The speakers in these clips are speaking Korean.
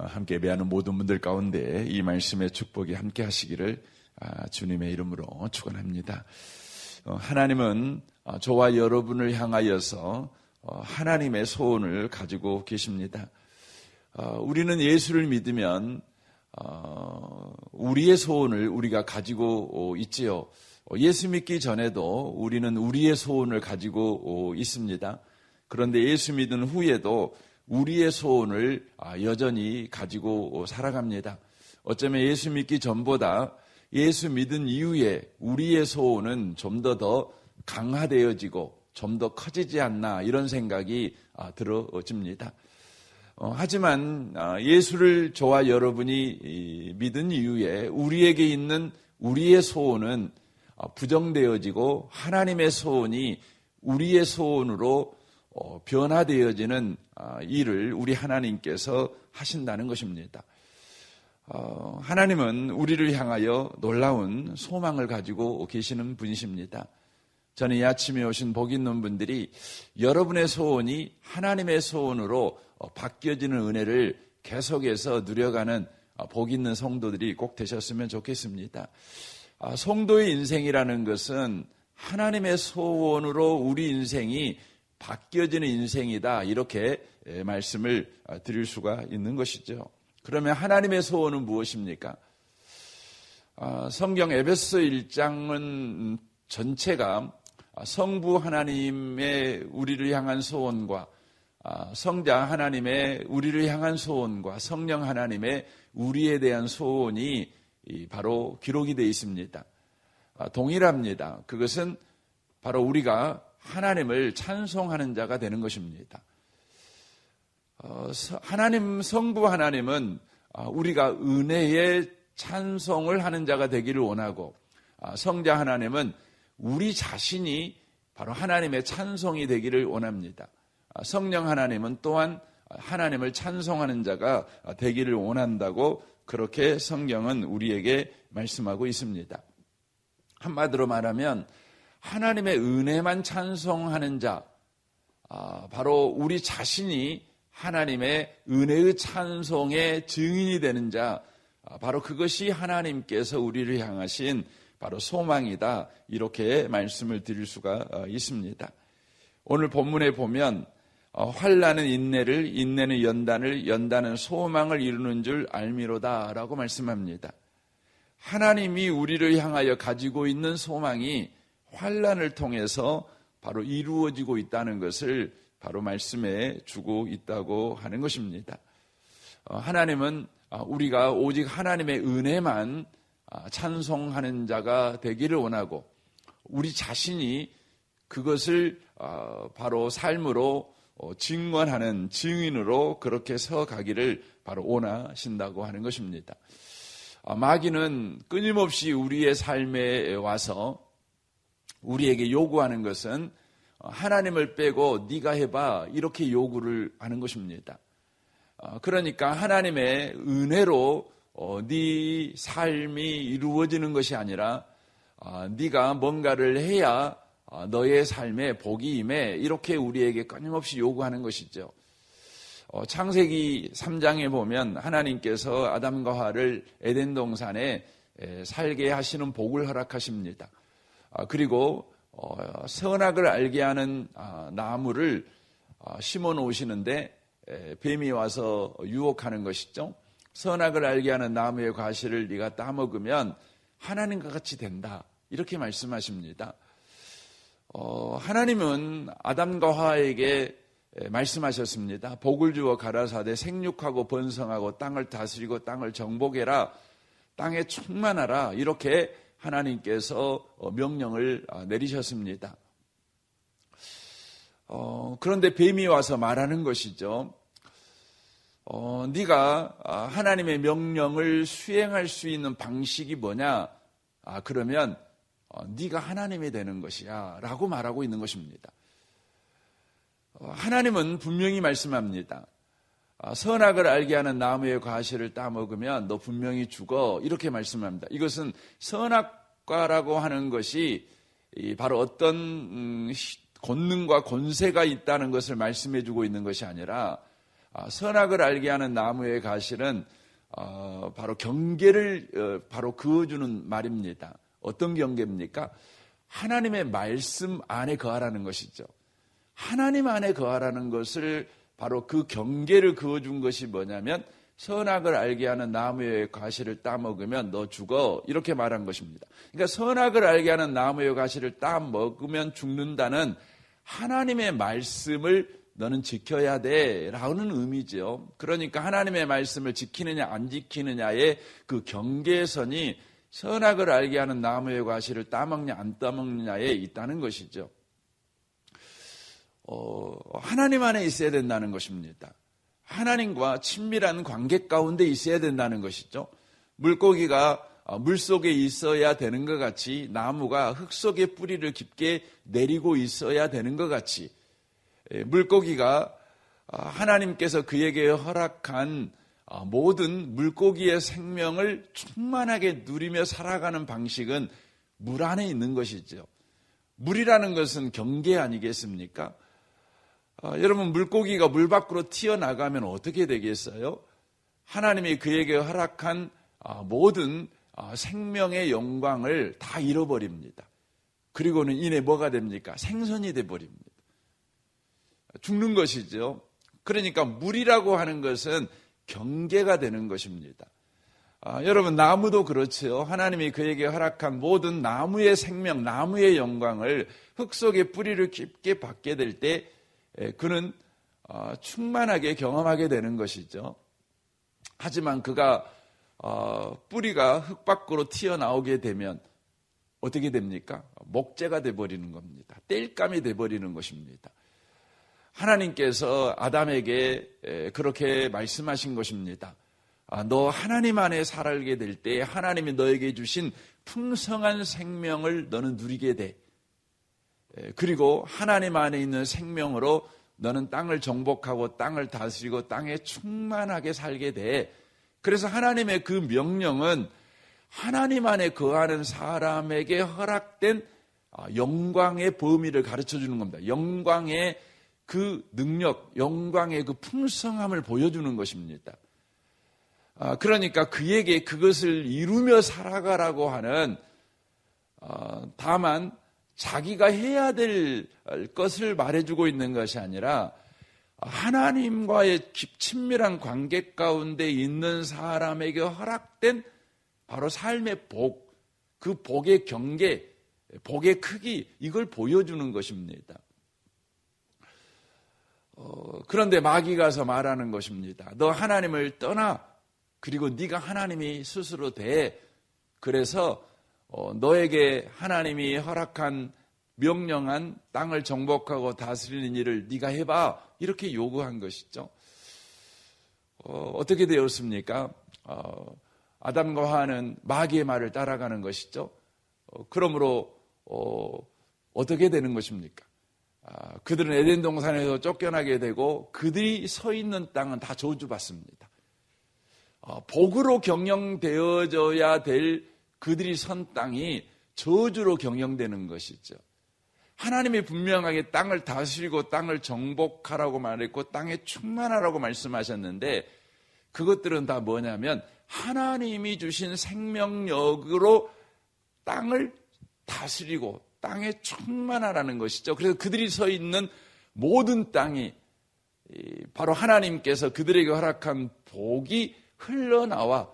함께 예배하는 모든 분들 가운데 이 말씀의 축복이 함께 하시기를 주님의 이름으로 축원합니다. 하나님은 저와 여러분을 향하여서 하나님의 소원을 가지고 계십니다. 우리는 예수를 믿으면 우리의 소원을 우리가 가지고 있지요. 예수 믿기 전에도 우리는 우리의 소원을 가지고 있습니다. 그런데 예수 믿은 후에도 우리의 소원을 여전히 가지고 살아갑니다. 어쩌면 예수 믿기 전보다 예수 믿은 이후에 우리의 소원은 좀 더 강화되어지고 좀 더 커지지 않나 이런 생각이 들어집니다. 하지만 예수를 저와 여러분이 믿은 이후에 우리에게 있는 우리의 소원은 부정되어지고 하나님의 소원이 우리의 소원으로 변화되어지는 일을 우리 하나님께서 하신다는 것입니다. 하나님은 우리를 향하여 놀라운 소망을 가지고 계시는 분이십니다. 저는 이 아침에 오신 복 있는 분들이 여러분의 소원이 하나님의 소원으로 바뀌어지는 은혜를 계속해서 누려가는 복 있는 성도들이 꼭 되셨으면 좋겠습니다. 성도의 인생이라는 것은 하나님의 소원으로 우리 인생이 바뀌어지는 인생이다 이렇게 말씀을 드릴 수가 있는 것이죠. 그러면 하나님의 소원은 무엇입니까? 성경 에베소 1장은 전체가 성부 하나님의 우리를 향한 소원과 성자 하나님의 우리를 향한 소원과 성령 하나님의 우리에 대한 소원이 바로 기록이 되어 있습니다. 동일합니다. 그것은 바로 우리가 하나님을 찬송하는 자가 되는 것입니다. 하나님, 성부 하나님은 우리가 은혜의 찬송을 하는 자가 되기를 원하고, 성자 하나님은 우리 자신이 바로 하나님의 찬송이 되기를 원합니다. 성령 하나님은 또한 하나님을 찬송하는 자가 되기를 원한다고 그렇게 성경은 우리에게 말씀하고 있습니다. 한마디로 말하면 하나님의 은혜만 찬송하는 자, 바로 우리 자신이 하나님의 은혜의 찬송의 증인이 되는 자, 바로 그것이 하나님께서 우리를 향하신 바로 소망이다 이렇게 말씀을 드릴 수가 있습니다. 오늘 본문에 보면 환난은 인내를, 인내는 연단을, 연단은 소망을 이루는 줄 알미로다 라고 말씀합니다. 하나님이 우리를 향하여 가지고 있는 소망이 환난을 통해서 바로 이루어지고 있다는 것을 바로 말씀해 주고 있다고 하는 것입니다. 하나님은 우리가 오직 하나님의 은혜만 찬송하는 자가 되기를 원하고 우리 자신이 그것을 바로 삶으로 증언하는 증인으로 그렇게 서가기를 바로 원하신다고 하는 것입니다. 마귀는 끊임없이 우리의 삶에 와서 우리에게 요구하는 것은 하나님을 빼고 네가 해봐 이렇게 요구를 하는 것입니다. 그러니까 하나님의 은혜로 네 삶이 이루어지는 것이 아니라 네가 뭔가를 해야 너의 삶에 복이 임해 이렇게 우리에게 끊임없이 요구하는 것이죠. 창세기 3장에 보면 하나님께서 아담과 하와를 에덴 동산에 살게 하시는 복을 허락하십니다. 그리고 선악을 알게 하는 나무를 심어 놓으시는데 뱀이 와서 유혹하는 것이죠. 선악을 알게 하는 나무의 과실을 네가 따먹으면 하나님과 같이 된다 이렇게 말씀하십니다. 하나님은 아담과 하와에게 말씀하셨습니다. 복을 주어 가라사대 생육하고 번성하고 땅을 다스리고 땅을 정복해라 땅에 충만하라 이렇게 하나님께서 명령을 내리셨습니다. 그런데 뱀이 와서 말하는 것이죠. 네가 하나님의 명령을 수행할 수 있는 방식이 뭐냐? 그러면 네가 하나님이 되는 것이야 라고 말하고 있는 것입니다. 하나님은 분명히 말씀합니다. 선악을 알게 하는 나무의 과실을 따먹으면 너 분명히 죽어 이렇게 말씀합니다. 이것은 선악과라고 하는 것이 바로 어떤 권능과 권세가 있다는 것을 말씀해 주고 있는 것이 아니라 선악을 알게 하는 나무의 가시는 바로 경계를 바로 그어주는 말입니다. 어떤 경계입니까? 하나님의 말씀 안에 거하라는 것이죠. 하나님 안에 거하라는 것을 바로 그 경계를 그어준 것이 뭐냐면 선악을 알게 하는 나무의 가시를 따먹으면 너 죽어, 이렇게 말한 것입니다. 그러니까 선악을 알게 하는 나무의 가시를 따먹으면 죽는다는 하나님의 말씀을 너는 지켜야 돼 라는 의미죠. 그러니까 하나님의 말씀을 지키느냐 안 지키느냐의 그 경계선이 선악을 알게 하는 나무의 가시를 따먹냐 안 따먹느냐에 있다는 것이죠. 하나님 안에 있어야 된다는 것입니다. 하나님과 친밀한 관계 가운데 있어야 된다는 것이죠. 물고기가 물속에 있어야 되는 것 같이 나무가 흙 속에 뿌리를 깊게 내리고 있어야 되는 것 같이 물고기가 하나님께서 그에게 허락한 모든 물고기의 생명을 충만하게 누리며 살아가는 방식은 물 안에 있는 것이죠. 물이라는 것은 경계 아니겠습니까? 여러분, 물고기가 물 밖으로 튀어나가면 어떻게 되겠어요? 하나님이 그에게 허락한 모든 생명의 영광을 다 잃어버립니다. 그리고는 이내 뭐가 됩니까? 생선이 돼버립니다. 죽는 것이죠. 그러니까 물이라고 하는 것은 경계가 되는 것입니다. 여러분, 나무도 그렇죠. 하나님이 그에게 허락한 모든 나무의 생명, 나무의 영광을 흙 속에 뿌리를 깊게 받게 될 때 그는 충만하게 경험하게 되는 것이죠. 하지만 그가 뿌리가 흙 밖으로 튀어나오게 되면 어떻게 됩니까? 목재가 돼버리는 겁니다. 땔감이 돼버리는 것입니다. 하나님께서 아담에게 그렇게 말씀하신 것입니다. 너 하나님 안에 살게 될 때 하나님이 너에게 주신 풍성한 생명을 너는 누리게 돼. 그리고 하나님 안에 있는 생명으로 너는 땅을 정복하고 땅을 다스리고 땅에 충만하게 살게 돼. 그래서 하나님의 그 명령은 하나님 안에 거하는 사람에게 허락된 영광의 범위를 가르쳐 주는 겁니다. 영광의 그 능력, 영광의 그 풍성함을 보여주는 것입니다. 그러니까 그에게 그것을 이루며 살아가라고 하는, 다만 자기가 해야 될 것을 말해주고 있는 것이 아니라 하나님과의 친밀한 관계 가운데 있는 사람에게 허락된 바로 삶의 복, 그 복의 경계, 복의 크기, 이걸 보여주는 것입니다. 그런데 마귀가 가서 말하는 것입니다. 너 하나님을 떠나. 그리고 네가 하나님이 스스로 돼. 그래서 너에게 하나님이 허락한 명령한 땅을 정복하고 다스리는 일을 네가 해봐. 이렇게 요구한 것이죠. 어떻게 되었습니까? 아담과 하와는 마귀의 말을 따라가는 것이죠. 그러므로 어떻게 되는 것입니까? 그들은 에덴 동산에서 쫓겨나게 되고 그들이 서 있는 땅은 다 저주받습니다. 복으로 경영되어져야 될 그들이 선 땅이 저주로 경영되는 것이죠. 하나님이 분명하게 땅을 다스리고 땅을 정복하라고 말했고 땅에 충만하라고 말씀하셨는데 그것들은 다 뭐냐면 하나님이 주신 생명력으로 땅을 다스리고 땅에 충만하라는 것이죠. 그래서 그들이 서 있는 모든 땅이 바로 하나님께서 그들에게 허락한 복이 흘러나와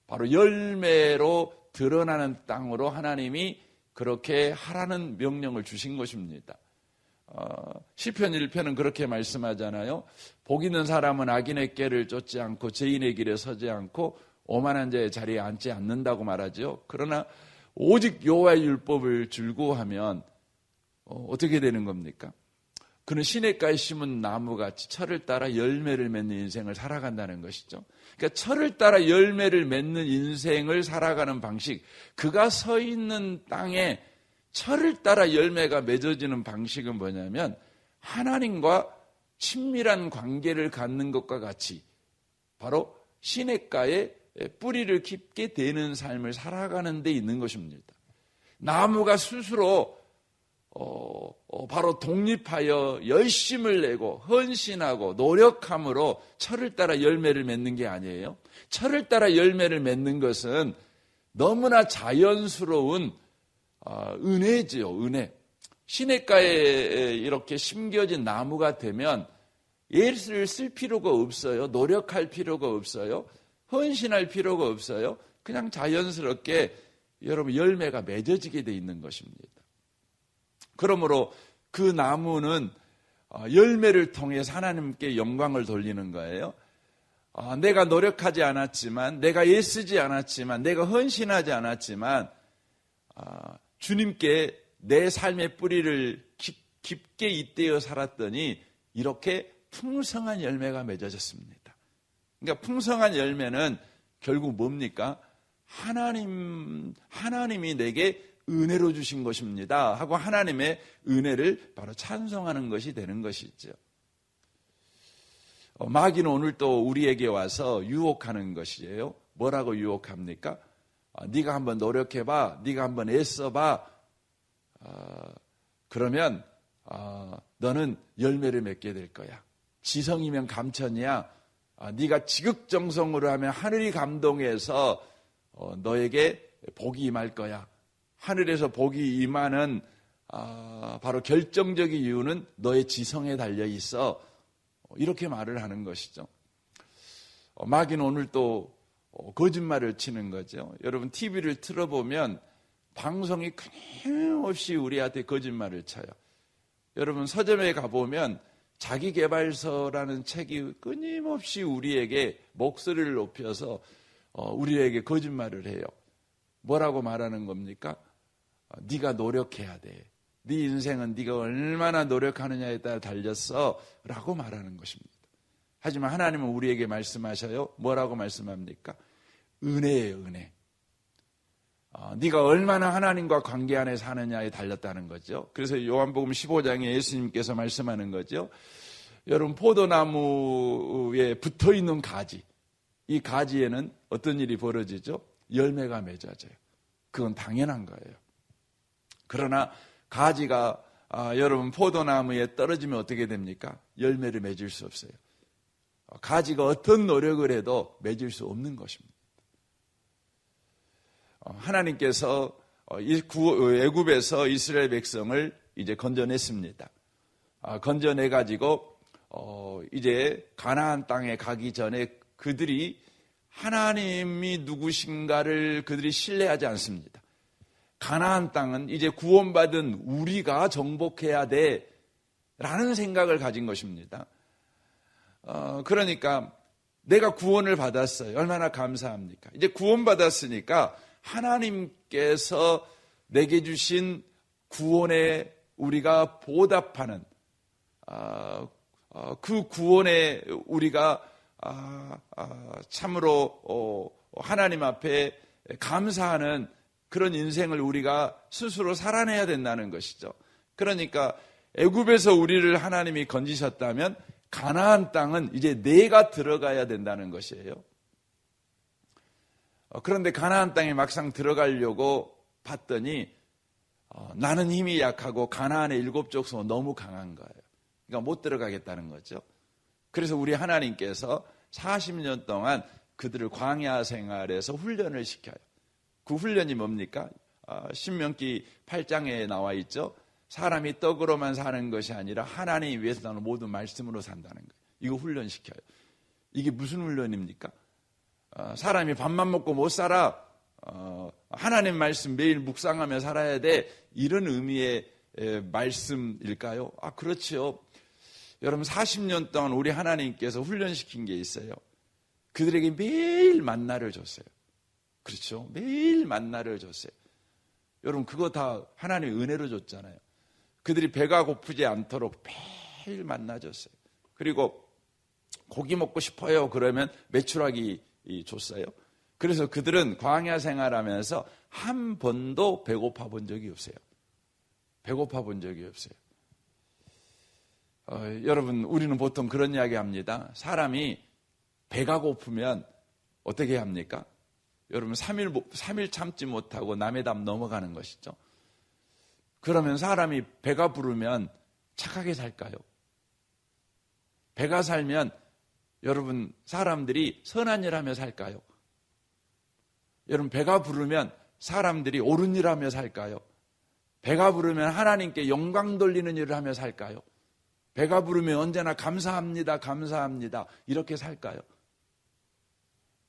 바로 열매로 드러나는 땅으로 하나님이 그렇게 하라는 명령을 주신 것입니다. 시편 1편은 그렇게 말씀하잖아요. 복 있는 사람은 악인의 꾀를 쫓지 않고 죄인의 길에 서지 않고 오만한 자의 자리에 앉지 않는다고 말하죠. 그러나 오직 여호와의 율법을 즐거워하면 어떻게 되는 겁니까? 그는 시냇가에 심은 나무같이 철을 따라 열매를 맺는 인생을 살아간다는 것이죠. 그러니까 철을 따라 열매를 맺는 인생을 살아가는 방식, 그가 서 있는 땅에 철을 따라 열매가 맺어지는 방식은 뭐냐면 하나님과 친밀한 관계를 갖는 것과 같이 바로 시냇가에 뿌리를 깊게 대는 삶을 살아가는 데 있는 것입니다. 나무가 스스로 바로 독립하여 열심을 내고 헌신하고 노력함으로 철을 따라 열매를 맺는 게 아니에요. 철을 따라 열매를 맺는 것은 너무나 자연스러운 은혜지요, 은혜. 시냇가에 이렇게 심겨진 나무가 되면 애를 쓸 필요가 없어요. 노력할 필요가 없어요. 헌신할 필요가 없어요. 그냥 자연스럽게 여러분 열매가 맺어지게 돼 있는 것입니다. 그러므로 그 나무는 열매를 통해서 하나님께 영광을 돌리는 거예요. 내가 노력하지 않았지만, 내가 애쓰지 않았지만, 내가 헌신하지 않았지만 주님께 내 삶의 뿌리를 깊게 잇대어 살았더니 이렇게 풍성한 열매가 맺어졌습니다. 그러니까 풍성한 열매는 결국 뭡니까? 하나님이 내게 은혜로 주신 것입니다 하고 하나님의 은혜를 바로 찬송하는 것이 되는 것이죠. 마귀는 오늘 또 우리에게 와서 유혹하는 것이에요. 뭐라고 유혹합니까? 네가 한번 노력해봐, 네가 한번 애써봐, 그러면 너는 열매를 맺게 될 거야. 지성이면 감천이야. 네가 지극정성으로 하면 하늘이 감동해서 너에게 복이 임할 거야. 하늘에서 복이 임하는 바로 결정적인 이유는 너의 지성에 달려 있어. 이렇게 말을 하는 것이죠. 마귀는 오늘 또 거짓말을 치는 거죠. 여러분 TV를 틀어보면 방송이 끊임없이 우리한테 거짓말을 쳐요. 여러분 서점에 가보면 자기계발서라는 책이 끊임없이 우리에게 목소리를 높여서 우리에게 거짓말을 해요. 뭐라고 말하는 겁니까? 네가 노력해야 돼. 네 인생은 네가 얼마나 노력하느냐에 따라 달렸어 라고 말하는 것입니다. 하지만 하나님은 우리에게 말씀하셔요. 뭐라고 말씀합니까? 은혜예요, 은혜. 네가 얼마나 하나님과 관계 안에 사느냐에 달렸다는 거죠. 그래서 요한복음 15장에 예수님께서 말씀하는 거죠. 여러분 포도나무에 붙어있는 가지, 이 가지에는 어떤 일이 벌어지죠? 열매가 맺어져요. 그건 당연한 거예요. 그러나 가지가 여러분 포도나무에 떨어지면 어떻게 됩니까? 열매를 맺을 수 없어요. 가지가 어떤 노력을 해도 맺을 수 없는 것입니다. 하나님께서 애굽에서 이스라엘 백성을 이제 건져냈습니다. 건져내가지고 이제 가나안 땅에 가기 전에 그들이 하나님이 누구신가를 그들이 신뢰하지 않습니다. 가나안 땅은 이제 구원받은 우리가 정복해야 돼 라는 생각을 가진 것입니다. 그러니까 내가 구원을 받았어요. 얼마나 감사합니까? 이제 구원받았으니까 하나님께서 내게 주신 구원에 우리가 보답하는 그 구원에 우리가 참으로 하나님 앞에 감사하는 그런 인생을 우리가 스스로 살아내야 된다는 것이죠. 그러니까 애굽에서 우리를 하나님이 건지셨다면 가나안 땅은 이제 내가 들어가야 된다는 것이에요. 그런데 가나안 땅에 막상 들어가려고 봤더니 나는 힘이 약하고 가나안의 일곱 족속은 너무 강한 거예요. 그러니까 못 들어가겠다는 거죠. 그래서 우리 하나님께서 40년 동안 그들을 광야 생활에서 훈련을 시켜요. 그 훈련이 뭡니까? 신명기 8장에 나와 있죠. 사람이 떡으로만 사는 것이 아니라 하나님 위해서 나는 모든 말씀으로 산다는 거예요. 이거 훈련시켜요. 이게 무슨 훈련입니까? 사람이 밥만 먹고 못 살아. 하나님 말씀 매일 묵상하며 살아야 돼. 이런 의미의 말씀일까요? 그렇지요. 여러분 40년 동안 우리 하나님께서 훈련시킨 게 있어요. 그들에게 매일 만나를 줬어요. 그렇죠? 매일 만나를 줬어요. 여러분 그거 다 하나님의 은혜로 줬잖아요. 그들이 배가 고프지 않도록 매일 만나 줬어요. 그리고 고기 먹고 싶어요. 그러면 메추라기 줬어요. 그래서 그들은 광야 생활하면서 한 번도 배고파 본 적이 없어요. 배고파 본 적이 없어요. 여러분 우리는 보통 그런 이야기 합니다. 사람이 배가 고프면 어떻게 합니까? 여러분 3일 참지 못하고 남의 담 넘어가는 것이죠. 그러면 사람이 배가 부르면 착하게 살까요? 배가 살면 여러분 사람들이 선한 일 하며 살까요? 여러분 배가 부르면 사람들이 옳은 일 하며 살까요? 배가 부르면 하나님께 영광 돌리는 일을 하며 살까요? 배가 부르면 언제나 감사합니다, 감사합니다 이렇게 살까요?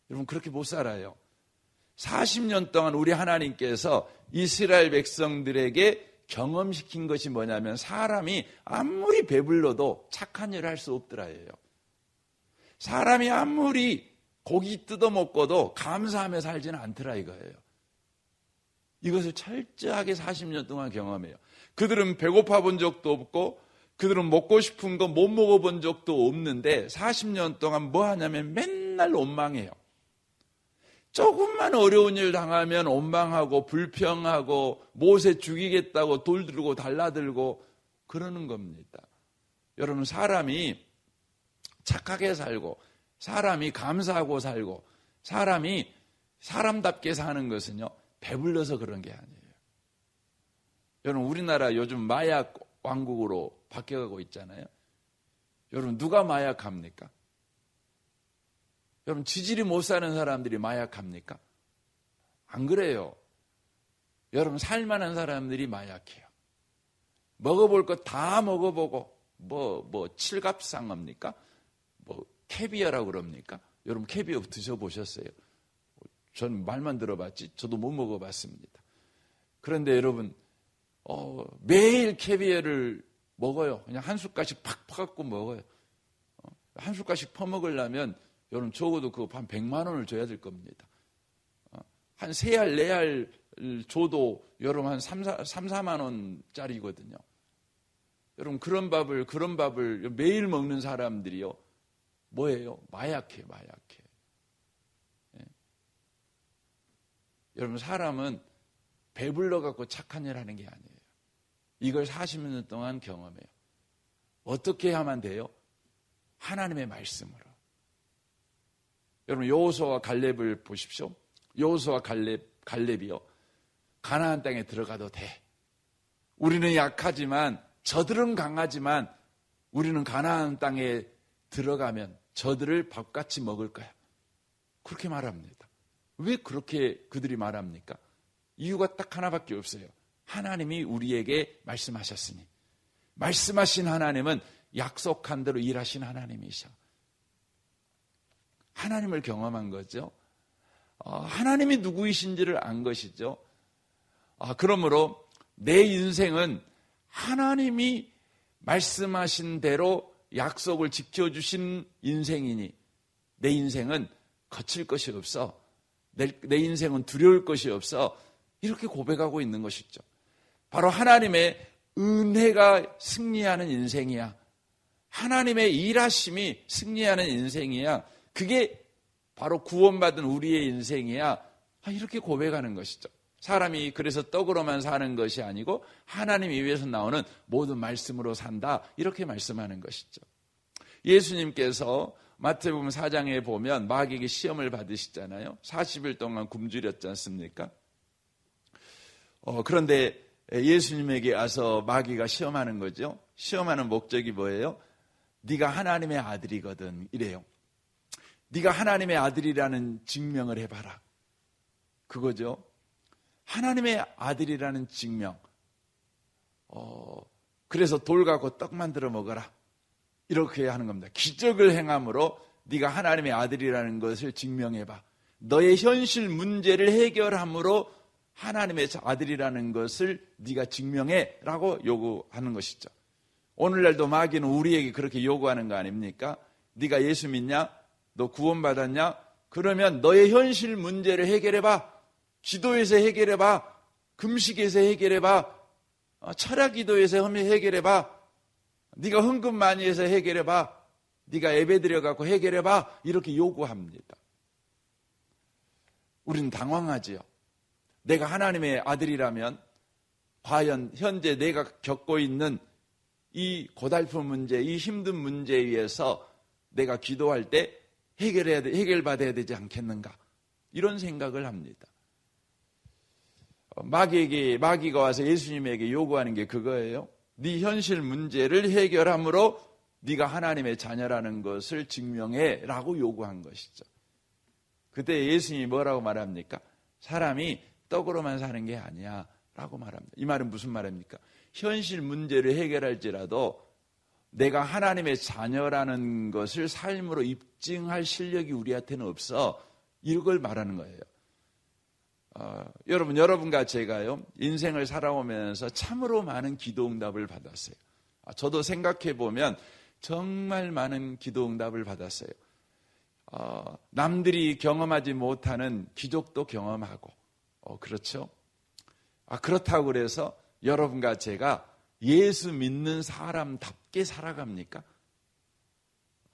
여러분 그렇게 못 살아요. 40년 동안 우리 하나님께서 이스라엘 백성들에게 경험시킨 것이 뭐냐면 사람이 아무리 배불러도 착한 일을 할 수 없더라예요. 사람이 아무리 고기 뜯어먹고도 감사하며 살지는 않더라 이거예요. 이것을 철저하게 40년 동안 경험해요. 그들은 배고파 본 적도 없고 그들은 먹고 싶은 거 못 먹어본 적도 없는데 40년 동안 뭐 하냐면 맨날 원망해요. 조금만 어려운 일 당하면 원망하고 불평하고 못에 죽이겠다고 돌 들고 달라들고 그러는 겁니다. 여러분 사람이 착하게 살고 사람이 감사하고 살고 사람이 사람답게 사는 것은요 배불러서 그런 게 아니에요. 여러분 우리나라 요즘 마약 왕국으로 바뀌어가고 있잖아요. 여러분 누가 마약합니까? 여러분 지질이 못 사는 사람들이 마약합니까? 안 그래요. 여러분 살만한 사람들이 마약해요. 먹어볼 것 다 먹어보고 뭐 칠갑상어입니까? 뭐 캐비어라고 그럽니까? 여러분 캐비어 드셔보셨어요? 전 말만 들어봤지 저도 못 먹어봤습니다. 그런데 여러분 매일 캐비어를 먹어요. 그냥 한 숟갈씩 팍 퍼갖고 먹어요. 한 숟갈씩 퍼먹으려면 여러분 적어도 그거 한 100만 원을 줘야 될 겁니다. 한 3알, 4알 줘도 여러분 한 3, 4만 원짜리거든요. 여러분 그런 밥을 매일 먹는 사람들이요. 뭐예요? 마약해. 예. 여러분 사람은 배불러갖고 착한 일 하는 게 아니에요. 이걸 40년 동안 경험해요. 어떻게 해야만 돼요? 하나님의 말씀으로. 여러분 여호수아와 갈렙을 보십시오. 여호수아와 갈렙이요. 가나안 땅에 들어가도 돼. 우리는 약하지만 저들은 강하지만 우리는 가나안 땅에 들어가면 저들을 밥같이 먹을 거야. 그렇게 말합니다. 왜 그렇게 그들이 말합니까? 이유가 딱 하나밖에 없어요. 하나님이 우리에게 말씀하셨으니. 말씀하신 하나님은 약속한 대로 일하신 하나님이셔. 하나님을 경험한 거죠. 하나님이 누구이신지를 안 것이죠. 그러므로 내 인생은 하나님이 말씀하신 대로 약속을 지켜주신 인생이니 내 인생은 거칠 것이 없어. 내 인생은 두려울 것이 없어. 이렇게 고백하고 있는 것이죠. 바로 하나님의 은혜가 승리하는 인생이야. 하나님의 일하심이 승리하는 인생이야. 그게 바로 구원받은 우리의 인생이야. 이렇게 고백하는 것이죠. 사람이 그래서 떡으로만 사는 것이 아니고 하나님 입에서 나오는 모든 말씀으로 산다. 이렇게 말씀하는 것이죠. 예수님께서 마태복음 4장에 보면 마귀에게 시험을 받으시잖아요. 40일 동안 굶주렸지 않습니까? 그런데 예수님에게 와서 마귀가 시험하는 거죠. 시험하는 목적이 뭐예요? 네가 하나님의 아들이거든 이래요. 네가 하나님의 아들이라는 증명을 해봐라. 그거죠. 하나님의 아들이라는 증명. 그래서 돌 갖고 떡 만들어 먹어라. 이렇게 하는 겁니다. 기적을 행함으로 네가 하나님의 아들이라는 것을 증명해봐. 너의 현실 문제를 해결함으로 하나님의 아들이라는 것을 네가 증명해라고 요구하는 것이죠. 오늘날도 마귀는 우리에게 그렇게 요구하는 거 아닙니까? 네가 예수 믿냐? 너 구원받았냐? 그러면 너의 현실 문제를 해결해봐. 기도에서 해결해봐. 금식에서 해결해봐. 철학 기도에서 해결해봐. 네가 헌금 많이 해서 해결해봐. 네가 예배 드려갖고 해결해봐. 이렇게 요구합니다. 우리는 당황하지요. 내가 하나님의 아들이라면 과연 현재 내가 겪고 있는 이 고달픈 문제, 이 힘든 문제에 의해서 내가 기도할 때 해결받아야 되지 않겠는가? 이런 생각을 합니다. 마귀가 와서 예수님에게 요구하는 게 그거예요. 네 현실 문제를 해결함으로 네가 하나님의 자녀라는 것을 증명해라고 요구한 것이죠. 그때 예수님이 뭐라고 말합니까? 사람이 떡으로만 사는 게 아니야 라고 말합니다. 이 말은 무슨 말입니까? 현실 문제를 해결할지라도 내가 하나님의 자녀라는 것을 삶으로 입증할 실력이 우리한테는 없어. 이걸 말하는 거예요. 여러분과 제가요, 인생을 살아오면서 참으로 많은 기도응답을 받았어요. 저도 생각해보면 정말 많은 기도응답을 받았어요. 남들이 경험하지 못하는 기적도 경험하고, 그렇죠? 그렇다고 그래서 여러분과 제가 예수 믿는 사람답게 살아갑니까?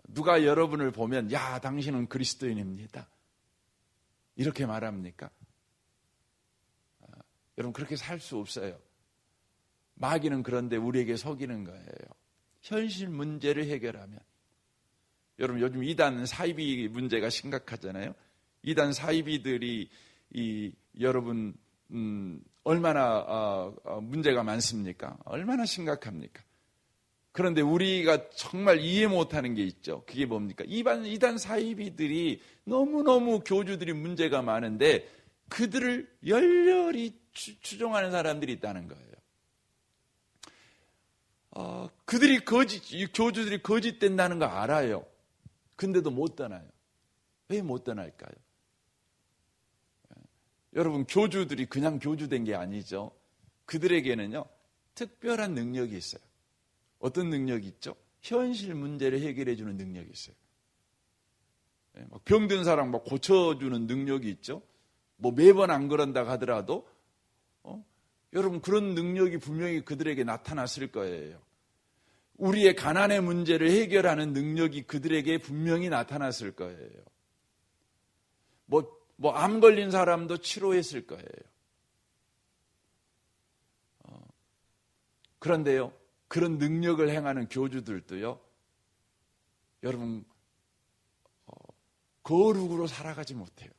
누가 여러분을 보면, 야, 당신은 그리스도인입니다. 이렇게 말합니까? 여러분, 그렇게 살 수 없어요. 마귀는 그런데 우리에게 속이는 거예요. 현실 문제를 해결하면. 여러분, 요즘 이단 사이비 문제가 심각하잖아요. 이단 사이비들이 여러분 얼마나 문제가 많습니까? 얼마나 심각합니까? 그런데 우리가 정말 이해 못하는 게 있죠. 그게 뭡니까? 이단 사이비들이 너무너무 교주들이 문제가 많은데 그들을 열렬히 추종하는 사람들이 있다는 거예요. 교주들이 거짓된다는 거 알아요. 근데도 못 떠나요. 왜 못 떠날까요? 여러분, 교주들이 그냥 교주된 게 아니죠. 그들에게는요, 특별한 능력이 있어요. 어떤 능력이 있죠? 현실 문제를 해결해 주는 능력이 있어요. 병든 사람 고쳐주는 능력이 있죠. 매번 안 그런다 하더라도 여러분, 그런 능력이 분명히 그들에게 나타났을 거예요. 우리의 가난의 문제를 해결하는 능력이 그들에게 분명히 나타났을 거예요. 암 걸린 사람도 치료했을 거예요. 그런데요, 그런 능력을 행하는 교주들도요, 여러분, 거룩으로 살아가지 못해요.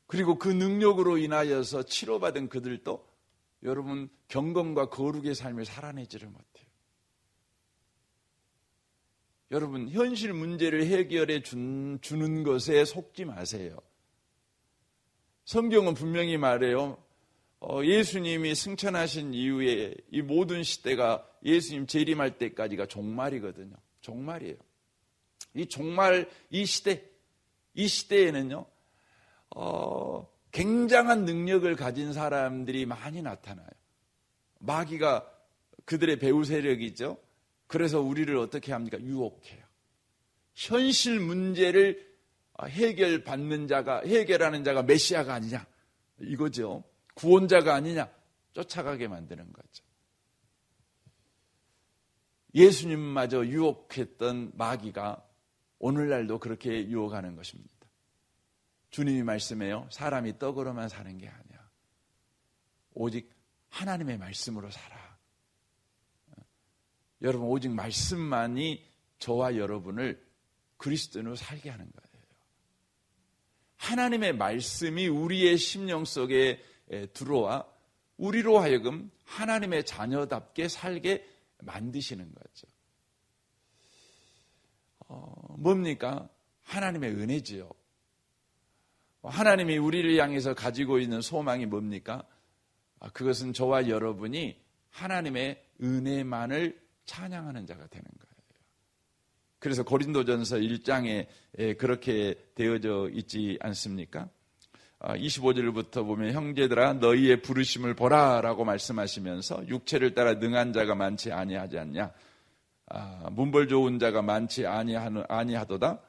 그리고 그 능력으로 인하여서 치료받은 그들도 여러분, 경건과 거룩의 삶을 살아내지를 못해요. 여러분, 현실 문제를 해결해 주는 것에 속지 마세요. 성경은 분명히 말해요. 예수님이 승천하신 이후에 이 모든 시대가 예수님 재림할 때까지가 종말이거든요. 종말이에요. 이 시대에는요, 굉장한 능력을 가진 사람들이 많이 나타나요. 마귀가 그들의 배후 세력이죠. 그래서 우리를 어떻게 합니까? 유혹해요. 현실 문제를 해결하는 자가 메시아가 아니냐, 이거죠. 구원자가 아니냐, 쫓아가게 만드는 거죠. 예수님마저 유혹했던 마귀가 오늘날도 그렇게 유혹하는 것입니다. 주님이 말씀해요. 사람이 떡으로만 사는 게 아니야. 오직 하나님의 말씀으로 살아. 여러분, 오직 말씀만이 저와 여러분을 그리스도인으로 살게 하는 거예요. 하나님의 말씀이 우리의 심령 속에 들어와 우리로 하여금 하나님의 자녀답게 살게 만드시는 거죠. 뭡니까? 하나님의 은혜지요. 하나님이 우리를 향해서 가지고 있는 소망이 뭡니까? 그것은 저와 여러분이 하나님의 은혜만을 찬양하는 자가 되는 거예요. 그래서 고린도전서 1장에 그렇게 되어져 있지 않습니까? 25절부터 보면 형제들아 너희의 부르심을 보라라고 말씀하시면서 육체를 따라 능한 자가 많지 아니하지 않냐? 문벌 좋은 자가 많지 아니하도다.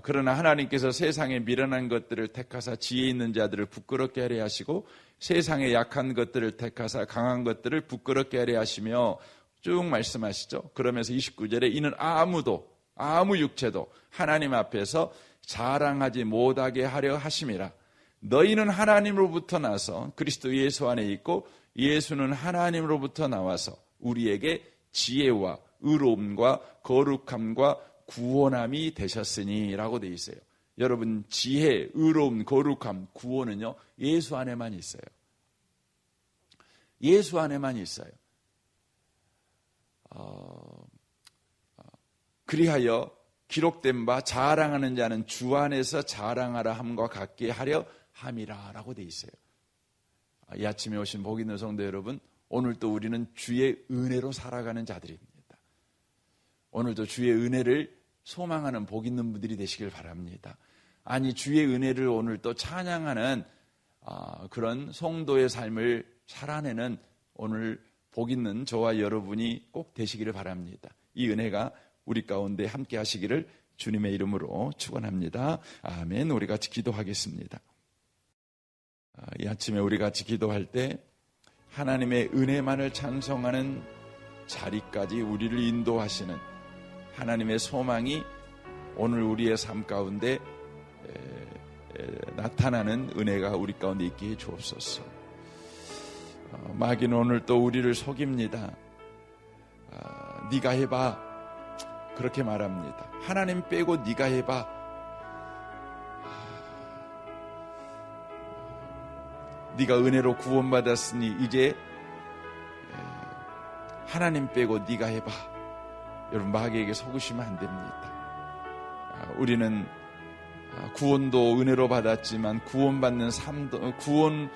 그러나 하나님께서 세상에 미련한 것들을 택하사 지혜 있는 자들을 부끄럽게 하려 하시고 세상에 약한 것들을 택하사 강한 것들을 부끄럽게 하려 하시며 쭉 말씀하시죠. 그러면서 29절에 이는 아무 육체도 하나님 앞에서 자랑하지 못하게 하려 하심이라. 너희는 하나님으로부터 나서 그리스도 예수 안에 있고 예수는 하나님으로부터 나와서 우리에게 지혜와 의로움과 거룩함과 구원함이 되셨으니 라고 되어 있어요. 여러분 지혜, 의로움, 거룩함, 구원은요 예수 안에만 있어요. 예수 안에만 있어요. 그리하여 기록된 바 자랑하는 자는 주 안에서 자랑하라 함과 같게 하려 함이라 라고 돼 있어요. 이 아침에 오신 복 있는 성도 여러분, 오늘도 우리는 주의 은혜로 살아가는 자들입니다. 오늘도 주의 은혜를 소망하는 복 있는 분들이 되시길 바랍니다. 아니, 주의 은혜를 오늘도 찬양하는 그런 성도의 삶을 살아내는 오늘 복 있는 저와 여러분이 꼭 되시기를 바랍니다. 이 은혜가 우리 가운데 함께 하시기를 주님의 이름으로 축원합니다. 아멘. 우리 같이 기도하겠습니다. 이 아침에 우리 같이 기도할 때 하나님의 은혜만을 찬송하는 자리까지 우리를 인도하시는 하나님의 소망이 오늘 우리의 삶 가운데 나타나는 은혜가 우리 가운데 있게 해 주옵소서. 마귀는 오늘 또 우리를 속입니다. 네가 해봐, 그렇게 말합니다. 하나님 빼고 네가 해봐. 네가 은혜로 구원받았으니 이제 하나님 빼고 네가 해봐. 여러분, 마귀에게 속으시면 안 됩니다. 우리는 구원도 은혜로 받았지만 구원받는 삶도, 구원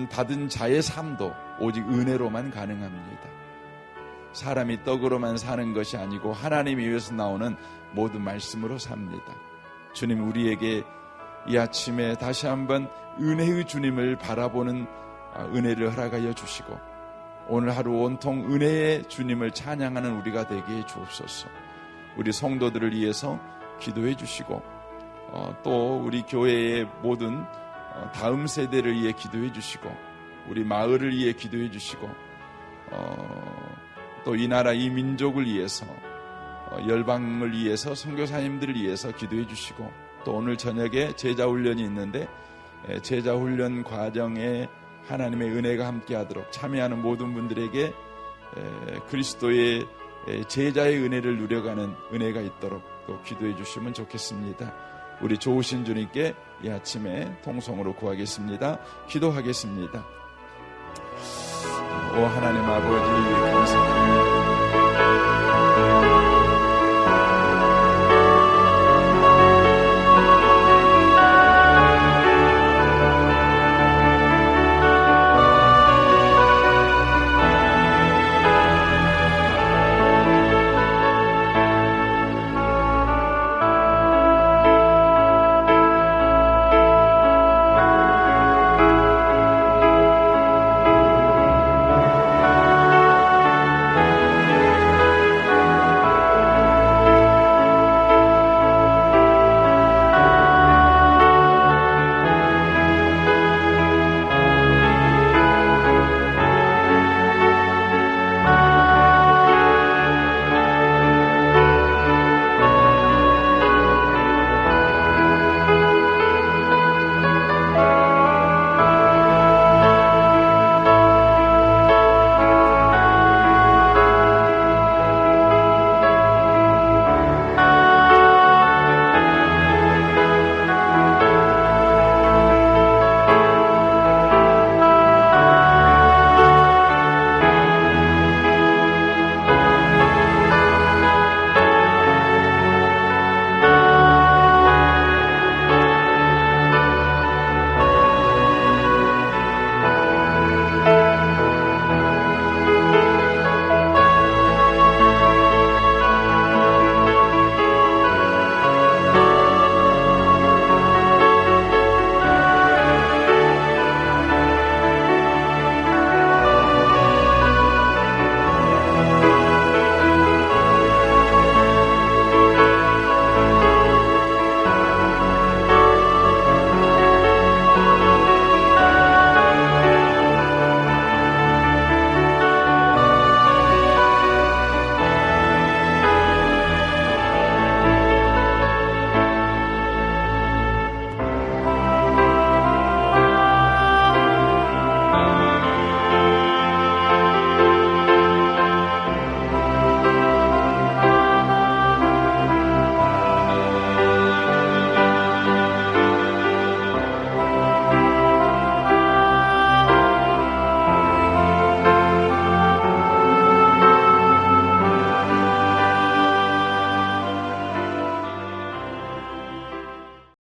받은 자의 삶도 오직 은혜로만 가능합니다. 사람이 떡으로만 사는 것이 아니고 하나님이 위해서 나오는 모든 말씀으로 삽니다. 주님, 우리에게 이 아침에 다시 한번 은혜의 주님을 바라보는 은혜를 허락하여 주시고 오늘 하루 온통 은혜의 주님을 찬양하는 우리가 되게 해 주옵소서. 우리 성도들을 위해서 기도해 주시고 또 우리 교회의 모든 다음 세대를 위해 기도해 주시고 우리 마을을 위해 기도해 주시고 또 이 나라 이 민족을 위해서 열방을 위해서 선교사님들을 위해서 기도해 주시고 또 오늘 저녁에 제자훈련이 있는데 제자훈련 과정에 하나님의 은혜가 함께하도록 참여하는 모든 분들에게 그리스도의 제자의 은혜를 누려가는 은혜가 있도록 또 기도해 주시면 좋겠습니다. 우리 좋으신 주님께 이 아침에 통성으로 구하겠습니다. 기도하겠습니다. 오 하나님 아버지, 감사합니다.